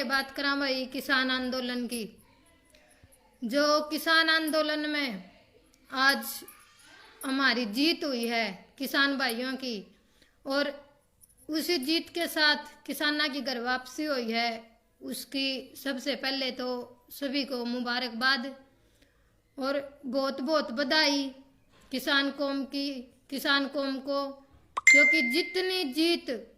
पहले बात करा भाई किसान आंदोलन की। जो किसान आंदोलन में आज हमारी जीत हुई है किसान भाइयों की, और उसी जीत के साथ किसाना की घर वापसी हुई है, उसकी सबसे पहले तो सभी को मुबारकबाद और बहुत बहुत बधाई किसान कौम को। क्योंकि जितनी जीत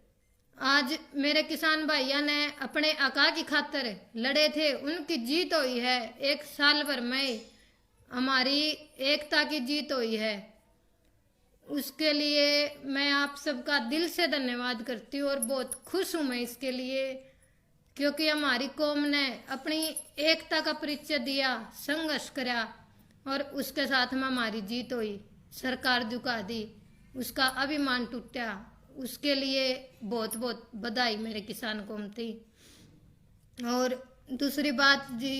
आज मेरे किसान भाइयों ने अपने हक़ की खातिर लड़े थे, उनकी जीत हुई है। एक साल भर में हमारी एकता की जीत हुई है। उसके लिए मैं आप सबका दिल से धन्यवाद करती हूँ और बहुत खुश हूँ मैं इसके लिए, क्योंकि हमारी कौम ने अपनी एकता का परिचय दिया, संघर्ष करा और उसके साथ में हमारी जीत हुई। सरकार झुका दी, उसका अभिमान टूटा, उसके लिए बहुत बहुत बधाई मेरे किसान कौम थी। और दूसरी बात जी,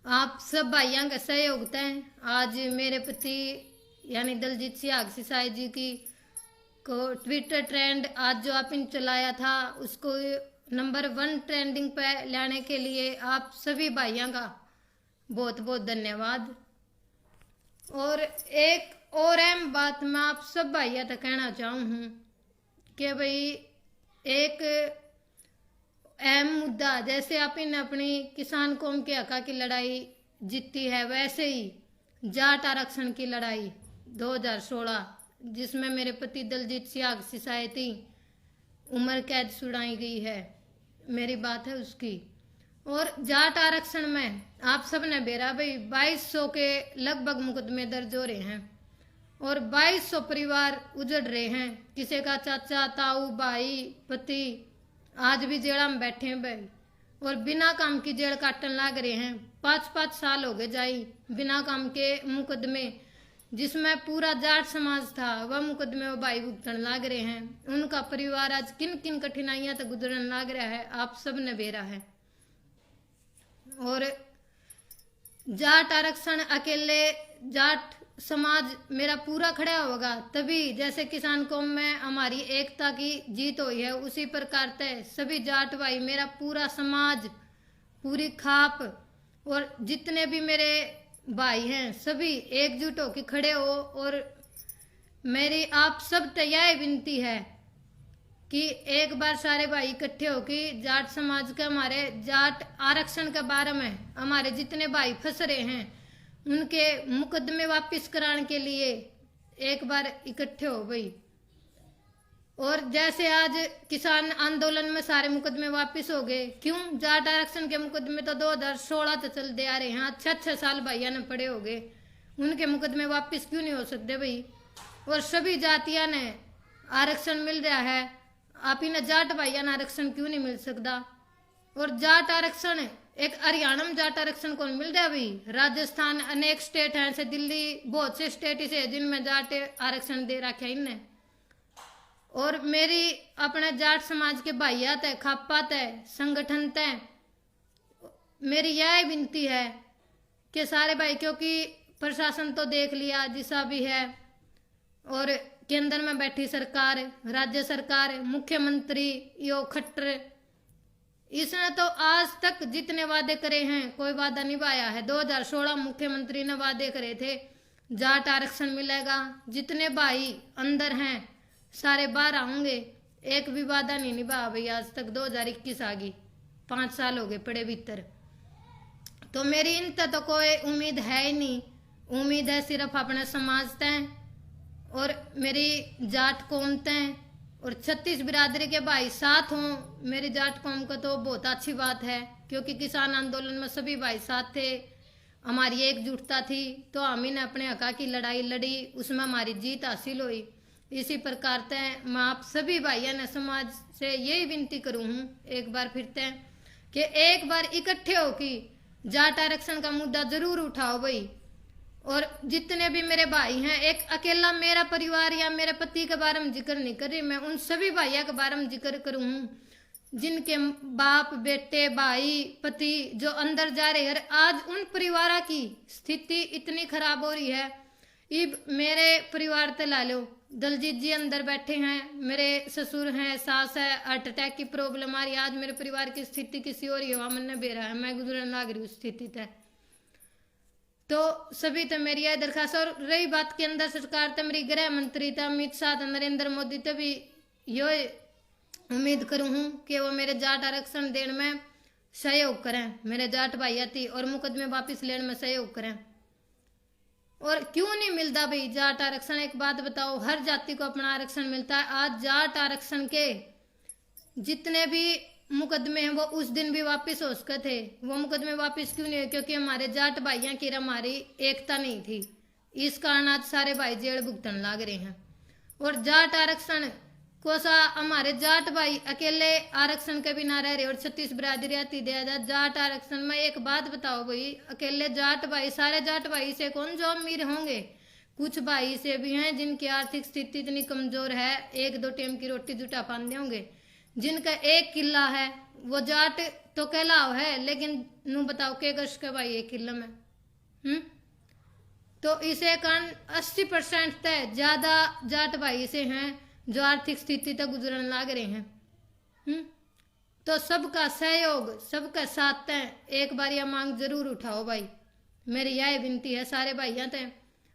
आप सब भाइयों का सहयोग है। आज मेरे पति यानी दलजीत सियाग जी की को ट्विटर ट्रेंड आज जो आपने चलाया था, उसको नंबर 1 ट्रेंडिंग पे लाने के लिए आप सभी भाइयों का बहुत बहुत धन्यवाद। और एक और अहम बात मैं आप सब भाइयों तक कहना चाहूँ कि भाई एक अहम मुद्दा, जैसे आपने अपनी किसान कौम के हक़ की लड़ाई जीती है, वैसे ही जाट आरक्षण की लड़ाई 2016 जिसमें मेरे पति दलजीत सियाग थी, उम्र कैद छुड़ाई गई है, मेरी बात है उसकी। और जाट आरक्षण में आप सब ने बेरा भाई 2200 के लगभग मुकदमे दर्ज हो रहे हैं और 2200 परिवार उजड़ रहे हैं। किसी का चाचा, ताऊ, भाई, पति आज भी जेड़ा में बैठे हैं भाई, और बिना काम की जेड़ काटन लाग रहे हैं। 5-5 साल हो गए जाई बिना काम के मुकदमे, जिसमें पूरा जाट समाज था, वह मुकदमे वो भाई भुगतन लाग रहे हैं। उनका परिवार आज किन किन कठिनाइयां तक गुजरन लाग रहा है, आप सब ने बेरा है। और जाट आरक्षण अकेले जाट समाज मेरा पूरा खड़ा होगा तभी, जैसे किसान कौम में हमारी एकता की जीत हुई है, उसी प्रकार तय सभी जाट भाई, मेरा पूरा समाज, पूरी खाप और जितने भी मेरे भाई हैं सभी एकजुट होकर खड़े हो। और मेरी आप सब तक यह विनती है कि एक बार सारे भाई इकट्ठे होकर जाट समाज के, हमारे जाट आरक्षण के बारे में हमारे जितने भाई फंस रहे हैं उनके मुकदमे वापस कराने के लिए एक बार इकट्ठे हो गई। और जैसे आज किसान आंदोलन में सारे मुकदमे वापस हो गए, क्यों? जाट आरक्षण के मुकदमे तो 2016 तो चलते आ रहे हैं, 6-6 साल भाइयों ने पड़े हो गए, उनके मुकदमे वापस क्यों नहीं हो सकते भाई? और सभी जातियां ने आरक्षण मिल रहा है, आप इन्हें जाट भाइयों ने आरक्षण क्यों नहीं मिल सकता? और जाट आरक्षण एक हरियाणा में जाट आरक्षण कौन मिल रहा है भाई? राजस्थान, अनेक स्टेट हैं, से दिल्ली, बहुत से स्टेट से जिनमें जाट आरक्षण दे रखा है इनने। और मेरी अपने जाट समाज के भाइयात है, खापात है, संगठन है, मेरी यह विनती है कि सारे भाई, क्योंकि प्रशासन तो देख लिया जिसा भी है, और केंद्र में बैठी सरकार, राज्य सरकार, मुख्यमंत्री यो खट्टर, इसने तो आज तक जितने वादे करे हैं कोई वादा निभाया है। 2016 मुख्यमंत्री ने वादे करे थे जाट आरक्षण मिलेगा, जितने भाई अंदर हैं सारे बाहर आऊंगे, एक भी वादा नहीं निभा भाई आज तक। 2021 आ गई, 5 साल हो गए पड़े भीतर। तो मेरी इन तो कोई उम्मीद है ही नहीं, उम्मीद है सिर्फ अपने समाज तय और मेरी जाट कौम तय और 36 बिरादरी के भाई साथ हों। मेरी जाट कौम को तो बहुत अच्छी बात है, क्योंकि किसान आंदोलन में सभी भाई साथ थे, हमारी एकजुटता थी, तो हम ने अपने हक़ की लड़ाई लड़ी, उसमें हमारी जीत हासिल हुई। इसी प्रकार से मैं आप सभी भाइयों ने समाज से यही विनती करूँ हूँ एक बार फिर से कि एक बार इकट्ठे हो कि जाट आरक्षण का मुद्दा जरूर उठाओ भाई। और जितने भी मेरे भाई हैं, एक अकेला मेरा परिवार या मेरे पति के बारे में जिक्र नहीं कर रही, मैं उन सभी भाइयों के बारे में जिक्र करूँ जिनके बाप, बेटे, भाई, पति जो अंदर जा रहे हैं। आज उन परिवारों की स्थिति इतनी खराब हो रही है इब मेरे परिवार ते ला लो, दलजीत जी अंदर बैठे हैं, मेरे ससुर हैं, सास है, हार्ट अटैक की प्रॉब्लम आ रही है। आज मेरे परिवार की स्थिति किसी और ही हुआ मन बेरा है, मैं गुजरन लाग रही हूँ स्थिति तय। तो सभी तो मेरी यह दरखास्त। और रही बात केंद्र सरकार तो मेरी गृह मंत्री था अमित शाह, नरेंद्र मोदी तो भी यो उम्मीद करूँ हूँ कि वो मेरे जाट आरक्षण देने में सहयोग करें, मेरे जाट भाई थी, और मुकदमे वापिस लेने में सहयोग करें। और क्यों नहीं मिलता भाई जाट आरक्षण? एक बात बताओ, हर जाति को अपना आरक्षण मिलता है। आज जाट आरक्षण के जितने भी मुकदमे हैं वो उस दिन भी वापस हो सकते थे, वो मुकदमे वापस क्यों नहीं हुए? क्योंकि हमारे जाट भाइयों की हमारी एकता नहीं थी। इस कारण आज सारे भाई जेल भुगतन लाग रहे हैं। और जाट आरक्षण को सा हमारे जाट भाई अकेले आरक्षण के भी ना रह रहे और 36 बिरादरी आती दिया जाए जाट आरक्षण में। एक बात बताओ भाई, अकेले जाट भाई, सारे जाट भाई से कौन जो अमीर होंगे? कुछ भाई से भी हैं जिनकी आर्थिक स्थिति इतनी कमजोर है, एक दो टाइम की रोटी जुटा पाते होंगे। जिनका एक किला है वो जाट तो कहलाओ है, लेकिन नू बताओ के गश के भाई एक किला में। तो इसे कारण 80% तय ज्यादा जाट भाई से हैं जो आर्थिक स्थिति तक गुजरन लाग रहे हैं। तो सबका सहयोग, सबका साथ तय एक बार यह मांग जरूर उठाओ भाई, मेरी यह विनती है सारे भाइयों तय।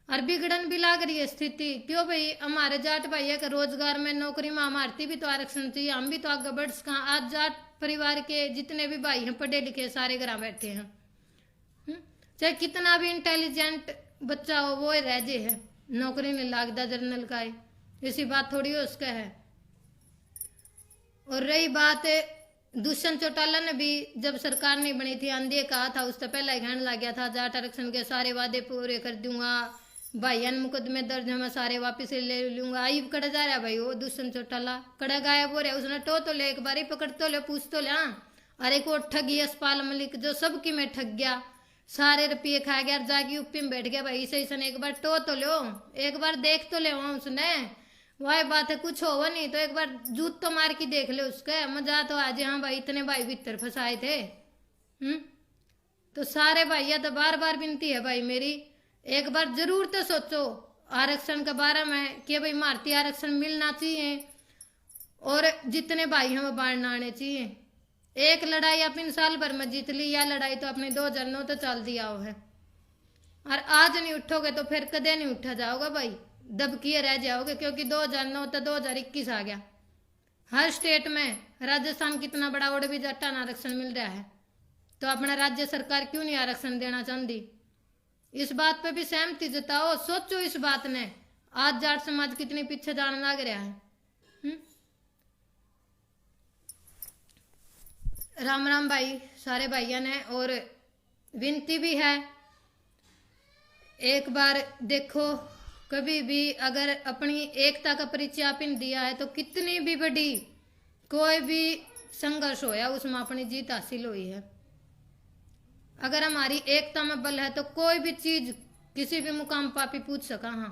और बिगड़न भी लाग रही है स्थिति, क्यों भाई? हमारे जाट भाई का रोजगार में, नौकरी में हमारी भी तो आरक्षण चाहिए, हम भी तो आगे बढ़ सका। आज जाट परिवार के जितने भी भाई हैं पढ़े लिखे सारे घर बैठे हैं, चाहे कितना भी इंटेलिजेंट बच्चा हो वो रह जे है, नौकरी नहीं लागता जर्नल का है, ऐसी बात थोड़ी हो उसका है। और रही बात दुष्यंत चौटाला ने भी जब सरकार नहीं बनी थी आंधी कहा था, उससे पहले ही कहने लग गया था जाट आरक्षण के सारे वादे पूरे कर दूंगा, भाईयान मुकदमे दर्ज है मैं सारे वापिस ले लूंगा। आई कड़ा जा रहा भाई वो दुष्यंत चौटाला, कड़ा गायब हो रहा, उसने तो ले एक बार ही पकड़ तो ले, पूछ तो ले। अरे को ठगी यशपाल मलिक जो सबकी में ठग गया, सारे रुपये खा गया, जाके यूपी में बैठ गया भाई। सही सन एक बार तो लो, एक बार देख तो ले उसने, वही बात है। कुछ होगा नहीं तो एक बार जूत तो मार के देख ले उसका, मजा तो आज। हाँ भाई इतने भाई भीतर फंसाए थे। तो सारे भैया तो बार बार विनती है भाई मेरी, एक बार जरूर तो सोचो आरक्षण के बारे में कि भाई भारतीय आरक्षण मिलना चाहिए और जितने भाई हैं वो बांटना आने चाहिए। एक लड़ाई अपन साल भर में जीत ली, या लड़ाई तो अपने 2009 तो चल दिया हो है, और आज नहीं उठोगे तो फिर कदे नहीं उठा जाओगा भाई, दबकिए रह जाओगे। क्योंकि 2009 तो 2021 आ गया, हर स्टेट में, राजस्थान कितना बड़ा और भी जट्टान आरक्षण मिल रहा है, तो अपना राज्य सरकार क्यों नहीं आरक्षण देना चाहती? इस बात पे भी सहमति जताओ, सोचो इस बात ने। आज जाट समाज कितने पीछे जाने लग रहा है। राम राम भाई सारे भाइयों ने, और विनती भी है एक बार देखो, कभी भी अगर अपनी एकता का परिचय आपने दिया है तो कितनी भी बड़ी कोई भी संघर्ष होया उसमें अपनी जीत हासिल हुई है। अगर हमारी एकता में बल है तो कोई भी चीज किसी भी मुकाम पापी पूछ सका। हाँ,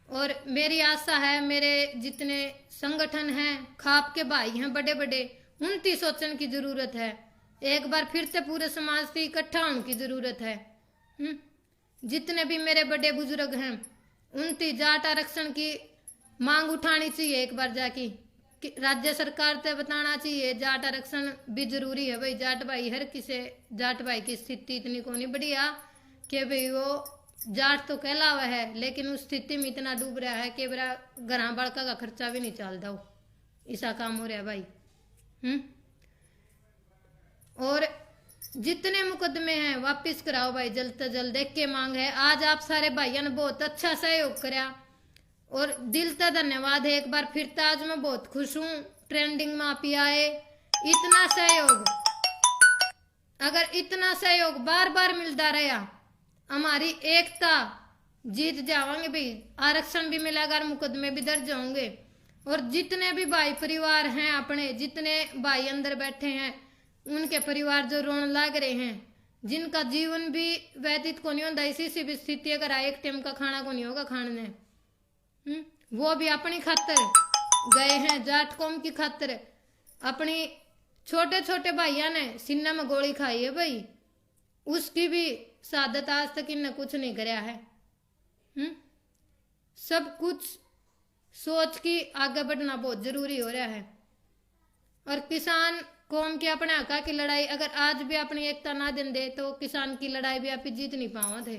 और मेरी आशा है मेरे जितने संगठन हैं, खाप के भाई हैं बड़े बड़े, उनकी सोचने की जरूरत है। एक बार फिर से पूरे समाज से इकट्ठा होने की जरूरत है। जितने भी मेरे बड़े बुजुर्ग हैं उनकी जाट आरक्षण की मांग उठानी चाहिए। एक बार जाके राज्य सरकार से बताना चाहिए जाट आरक्षण भी जरूरी है भाई। जाट भाई हर किसी जाट भाई की स्थिति इतनी को नहीं बढ़िया कि भाई वो जाट तो कहलावा है, लेकिन उस स्थिति में इतना डूब रहा है कि मेरा घर बड़का का खर्चा भी नहीं चलता, ऐसा काम हो रहा है भाई। और जितने मुकदमे हैं वापिस कराओ भाई जल्द से जल्द, देख के मांग है। आज आप सारे भाइयों ने बहुत अच्छा सहयोग कराया और दिल से धन्यवाद है एक बार फिर। तो आज मैं बहुत खुश हूँ, ट्रेंडिंग में आप ही आए। इतना सहयोग, अगर इतना सहयोग बार बार मिलता रहा, हमारी एकता जीत जावांगे भाई। आरक्षण भी मिलेगा और मुकदमे भी दर्ज होंगे। और जितने भी भाई परिवार हैं अपने, जितने भाई अंदर बैठे हैं, उनके परिवार जो रोने लग रहे हैं, जिनका जीवन भी व्यतीत को नहीं होता इसी सी भी स्थिति, अगर एक टाइम का खाना को नहीं होगा खाने, वो भी अपनी खातर गए हैं, जाट कौम की खातर। अपनी छोटे छोटे भाइयों ने सीना में गोली खाई है भाई, उसकी भी शहादत आज तक इन्हें कुछ नहीं कराया है। हम्म, सब कुछ सोच के आगे बढ़ना बहुत जरूरी हो रहा है। और किसान कौम के अपने हका की लड़ाई अगर आज भी अपनी एकता ना दिन दे तो किसान की लड़ाई भी आप जीत नहीं पावा थे।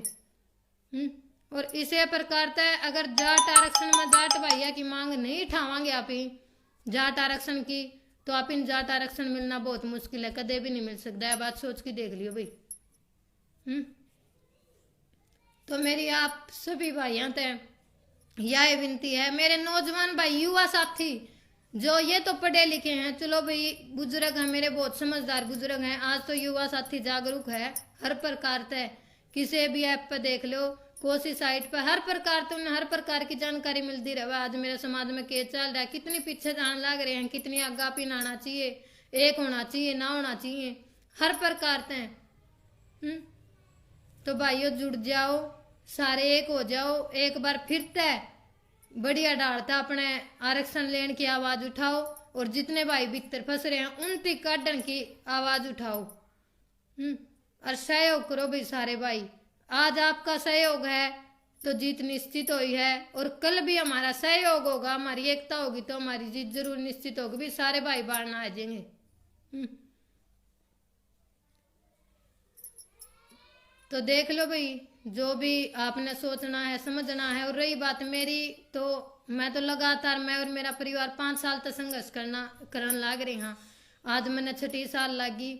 और इसे प्रकार तय अगर जाट आरक्षण में जाट भैया की मांग नहीं उठावांगे आप ही जाट आरक्षण की, तो आप इन जाट आरक्षण मिलना बहुत मुश्किल है, कदे भी नहीं मिल सकता है। बात सोच के देख लियो भाई। तो मेरी आप सभी भाइयों तय यह विनती है, मेरे नौजवान भाई युवा साथी जो ये तो पढ़े लिखे हैं, चलो भाई बुजुर्ग हैं, मेरे बहुत समझदार बुजुर्ग हैं, आज तो युवा साथी जागरूक है हर प्रकार से। किसी भी ऐप पर देख लो, कोसी साइट पर हर प्रकार तो उन्हें हर प्रकार की जानकारी मिलती रहे। आज मेरे समाज में क्या चल रहा है, कितनी पीछे जान लग रहे हैं, कितनी आगा पिन आना चाहिए, एक होना चाहिए ना होना चाहिए, हर प्रकार से। तो भाइयों जुड़ जाओ, सारे एक हो जाओ, एक बार फिर तय बढ़िया डालता अपने आरक्षण लेने की आवाज उठाओ, और जितने भाई भीतर फंस रहे हैं उन तक काटन की आवाज उठाओ। और सहयोग करो भाई सारे भाई। आज आपका सहयोग है तो जीत निश्चित हुई है, और कल भी हमारा सहयोग होगा, हमारी एकता होगी तो हमारी जीत जरूर निश्चित होगी भी, सारे भाई बाहर ना आ जाएंगे। तो देख लो भाई, जो भी आपने सोचना है समझना है। और रही बात मेरी, तो मैं तो लगातार मैं और मेरा परिवार 5 साल तक संघर्ष करन लाग रहे हैं। आज मैंने 6 साल लगी,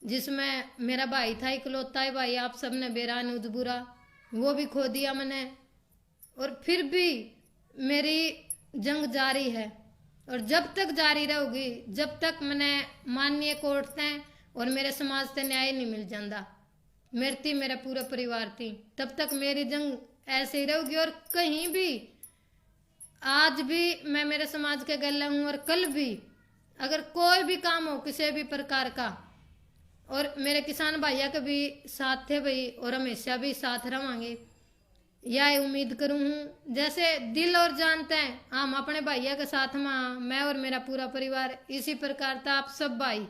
जिसमें मेरा भाई था इकलौता ही भाई, आप सबने बेरा नुजबुरा वो भी खो दिया मैंने। और फिर भी मेरी जंग जारी है, और जब तक जारी रहेगी, जब तक मैंने माननीय कोर्ट से और मेरे समाज से न्याय नहीं मिल जाता, मेरे थी मेरा पूरा परिवार थी, तब तक मेरी जंग ऐसे ही रहेगी। और कहीं भी आज भी मैं मेरे समाज के गले हूँ, और कल भी अगर कोई भी काम हो किसी भी प्रकार का, और मेरे किसान भैया के भी साथ थे भाई, और हमेशा भी साथ रहेंगे, यह उम्मीद करूँ हूँ। जैसे दिल और जानते हैं हम अपने भैया के साथ में, मैं और मेरा पूरा परिवार इसी प्रकार था। आप सब भाई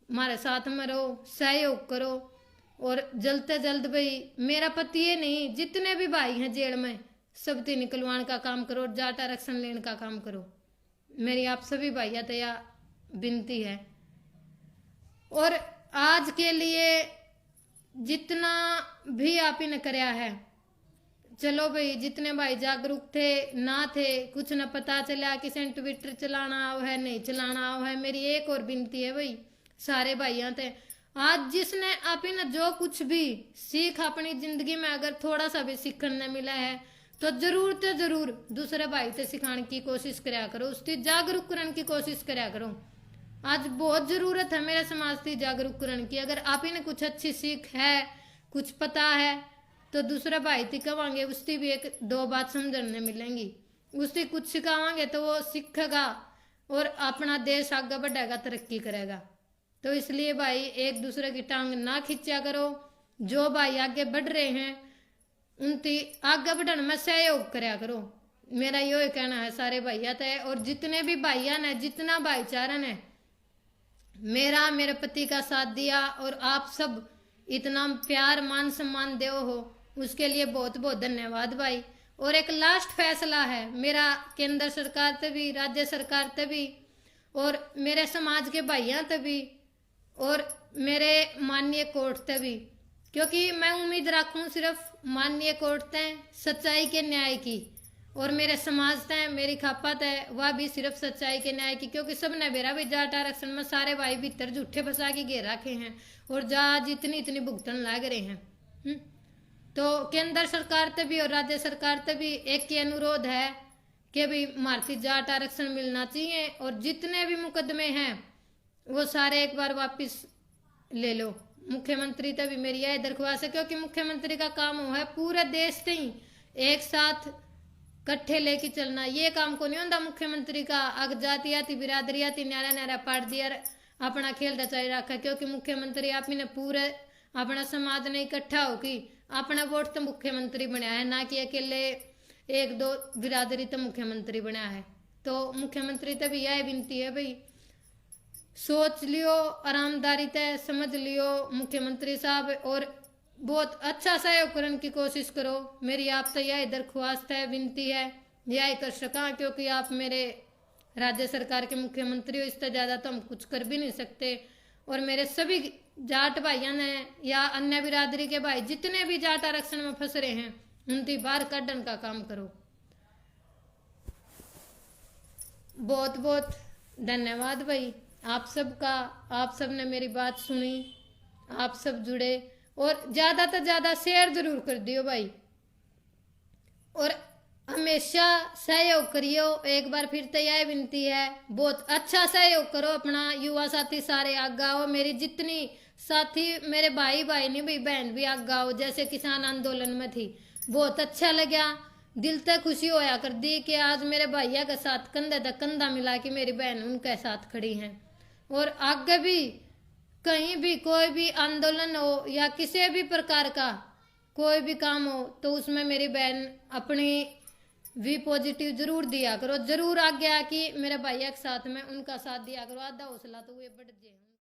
हमारे साथ में रहो, सहयोग करो, और जल्द से जल्द भाई मेरा पति ये नहीं, जितने भी भाई हैं जेल में सब ती निकलवाने का काम करो, और जाट आरक्षण लेने का काम करो। मेरी आप सभी भैया तया विनती है। और आज के लिए जितना भी आप ने कराया है, चलो भाई जितने भाई जागरूक थे ना थे, कुछ न पता चला किसी ने ट्विटर चलाना आओ है नहीं चलाना आओ है, मेरी एक और विनती है भाई सारे भाइयों थे, आज जिसने आप ने जो कुछ भी सीख अपनी जिंदगी में अगर थोड़ा सा भी सीखने मिला है, तो जरूर दूसरे भाई से सिखाने की कोशिश करा करो, उसकी जागरूक करने की कोशिश करा करो। आज बहुत जरूरत है मेरे समाज की जागरूक करने की। अगर आप ही ने कुछ अच्छी सीख है, कुछ पता है, तो दूसरे भाई थी कहेंगे, उसकी भी एक दो बात समझने मिलेंगी, उसकी कुछ सिखावांगे तो वो सीखेगा और अपना देश आगे बढ़ेगा, तरक्की करेगा। तो इसलिए भाई एक दूसरे की टांग ना खींचा करो, जो भाई आगे बढ़ रहे हैं उनकी आगे बढ़ने में सहयोग कराया करो, मेरा यो कहना है सारे भैया तय। और जितने भी भैया ने जितना भाईचारा ने मेरा मेरे पति का साथ दिया, और आप सब इतना प्यार मान सम्मान दे हो, उसके लिए बहुत बहुत धन्यवाद भाई। और एक लास्ट फैसला है मेरा केंद्र सरकार से भी, राज्य सरकार से भी, और मेरे समाज के भाइयों से भी, और मेरे माननीय कोर्ट से भी, क्योंकि मैं उम्मीद रखूं सिर्फ माननीय कोर्ट से सच्चाई के न्याय की, और मेरे समाज से मेरी खापत है वह भी सिर्फ सच्चाई के न्याय की। क्योंकि सब ने मेरा भी जाट आरक्षण में सारे भाई भीतर झूठे फंसा के घेर रखे हैं, और जहाज इतनी भुगतन लाग रहे हैं। तो केंद्र सरकार से भी और राज्य सरकार से भी एक ही अनुरोध है कि भाई भारतीय जाट आरक्षण मिलना चाहिए, और जितने भी मुकदमे हैं वो सारे एक बार वापस ले लो। मुख्यमंत्री तक भी मेरी यह दरख्वास्त है, क्योंकि मुख्यमंत्री का काम है पूरे देश से ही एक साथ कट्ठे लेके चलना, ये काम को नहीं होता मुख्यमंत्री का अग जाति बिरादरियाती न्यारा न्यारा पाट दिया अपना खेल रचाई रखा। क्योंकि मुख्यमंत्री आप ने पूरे अपना समाज ने इकट्ठा होकर अपना वोट तो मुख्यमंत्री बनाया है, ना कि अकेले एक दो बिरादरी तो मुख्यमंत्री बनाया है। तो मुख्यमंत्री तक भी यह विनती है भाई सोच लियो, आरामदारी तय समझ लियो मुख्यमंत्री साहब, और बहुत अच्छा सहयोग करने की कोशिश करो। मेरी आप तो यही दरख्वास्त है, विनती है, यही कर सका, क्योंकि आप मेरे राज्य सरकार के मुख्यमंत्री हो, इससे ज़्यादा तो हम कुछ कर भी नहीं सकते। और मेरे सभी जाट भाइयों ने या अन्य बिरादरी के भाई जितने भी जाट आरक्षण में फंस रहे हैं, उनकी बाहर काटने का काम करो। बहुत बहुत धन्यवाद भाई आप सबका। आप सब ने मेरी बात सुनी, आप सब जुड़े, और ज़्यादा से ज़्यादा शेयर जरूर कर दियो भाई, और हमेशा सहयोग करियो। एक बार फिर तो यह विनती है, बहुत अच्छा सहयोग करो अपना। युवा साथी सारे आगे आओ, मेरी जितनी साथी मेरे भाई नहीं भाई बहन भी आगे आओ, जैसे किसान आंदोलन में थी। बहुत अच्छा लगा, दिल तक खुशी होया कर दी कि आज मेरे भैया के साथ कंधे तक कंधा मिला कि मेरी बहन उनके साथ खड़ी हैं। और आगे भी कहीं भी कोई भी आंदोलन हो या किसी भी प्रकार का कोई भी काम हो, तो उसमें मेरी बहन अपनी वी पॉजिटिव जरूर दिया करो, जरूर आगे कि मेरे भैया के साथ में उनका साथ दिया करो। आधा हौसला तो वे बढ़ जाए।